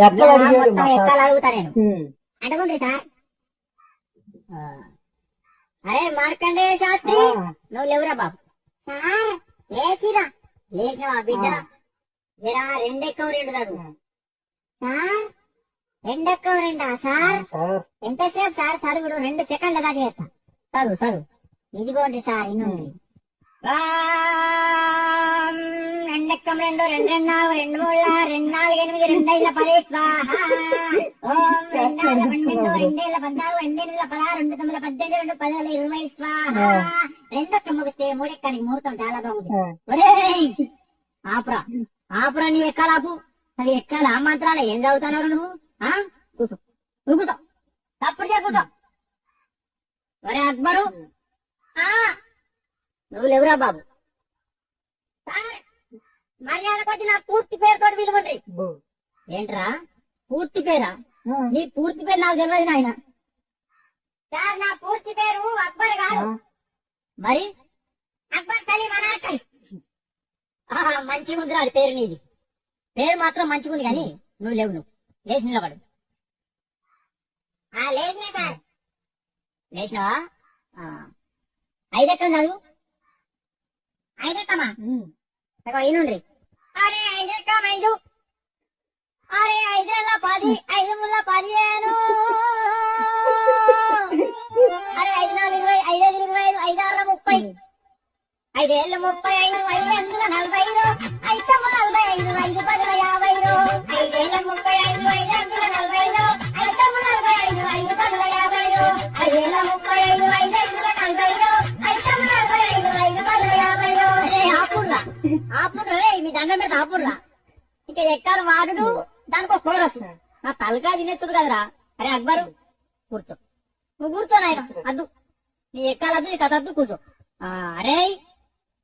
ఎక్కలు అడుగుతా నేను అడగండి సార్. అరే మార్కండే శాస్త్రి నువ్వు లేవురా బాబు. సార్ లేచిరా. లేచినవా బిడ్డ? జరా రెండెక్కవ రెండు చదువు. సార్ రెండెక్కవ రెండా సార్? ఎంతసేపు సార్ చదువుడు? 2 సెకండ్ల దాకా చేస్తా. చదువు చదువు. ఇదిగోండి సార్ ఇన్నుండి. రెండెక్కం రెండు, 2 2 4, 2 3 2 4 8 2 5 10 స్వాహ. ఓం 2 2 14 2 16 2 16 2 9 18 2 10 20 స్వాహ. రెండెక్క ముగిస్తే మూడెక్కనికి ముహూర్తం చాలా బాగుంది. ఒరేయ్ ఆపురా ఆపురా, నీ ఎక్కాలాపు. అది ఎక్కాల ఆ మంత్రాలు ఏం చదువుతున్నావు నువ్వు? కూర్చో నువ్వు కూర్చో, తప్పుడు చే కూర్చో. ఒరే అక్బరు నువ్వు లేవురా బాబు. మర్యాద కొద్ది నా పూర్తి పేరుతో పిలువండి. ఏంట్రా పూర్తి పేరా? నీ పూర్తి పేరు నాకు తెలియదు నాయన. సార్ నా పూర్తి పేరు అక్బర్ కాదు. మరి అక్బర్ సలీం అనార్కలి. మంచిగా ఉంది అది పేరు. నీది పేరు మాత్రం మంచిగా ఉంది కానీ నువ్వు లేవు. నువ్వు లేచి నిలబడు. లేచినా సార్. లేచినావా? 5 ఎక్కడ చదువు. 5 ఎక్కమా? అయినుండ్రి. అరే 5 ఎక్కం 5. అరే 5 10 5 3 15. అరే 5 4 20 5 5 25 5 6 30 5 ఏళ్ళు 35 5 8 45 5 45 5 10 50 5 ఏళ్ళ 35 5 8 45 5 45 5 10 50 5 ఏళ్ళ 35 5 8 45 5 45 5 10 50. ఆపుర్రా ఆపుర్రా, మీ దండం మీద ఆపుర్రా. ఇంకా ఎక్కాలి వాడు దానికి కోరస్. నా తలకాయ తినేస్తుంది కదరా. అరే అక్బరు కూర్చో. నువ్వు కూర్చో నాయన. అద్దు నీ ఎక్కాలద్దు నీ కథద్దు, కూర్చో. అరే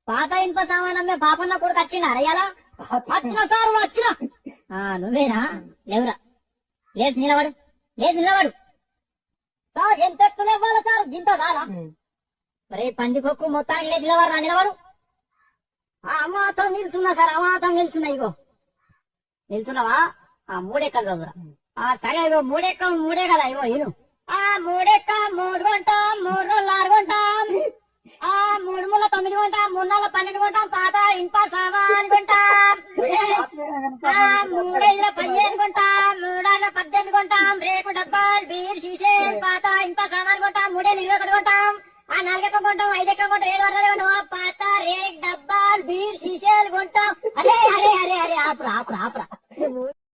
పాత ఇనుప సామానమ్మే పాపన్న కొడుకు వచ్చిందా? అరయ్యాలా వచ్చిన సార్ వచ్చిన. నువ్వేనా? లేవురా. లేచి నిలబడు. లేచి నిలబడు. సార్ ఎంత ఎత్తులు ఇవ్వాలి సార్? దీంతో కాదా? మరే పందికొక్కు మొత్తానికి లేచి నిలబడరా. నిలబడు. అమాతం నిల్చున్నా సార్, అమాతం నిల్చున్నా. ఇగో నిల్చున్నావా? 3 ఎక్కలు చదువురా. సరే ఇగో 3 ఎక్కం 3 కదా. ఇగో ఇను 3 ఎక్క 3 కొంటాం, 3 రోజులు 6 కొంటాం, 3 ముళ్ళ 9 కొంటాం, 3 నెలల 12 కొంటాం, పాత ఇనుప సామాన్ కొంటాం, 3 5 15 కొంటాం, 3 18 కొంటాం, రేకు డబ్బాలు బీర్ శీషేలు పాత ఇనుప సామాన్ కొంటాం, 3 21 కొంటాం, 4 ఎక్క కొంటాం, 5 ఎక్క కొంటాం, 7 వరకు కొంటాం, పాత రేక్ డబ్బాలు బీర్ శీషేలు కొంటాం. అరే అరే అరే అరే ఆపురా ఆపురా ఆపురా.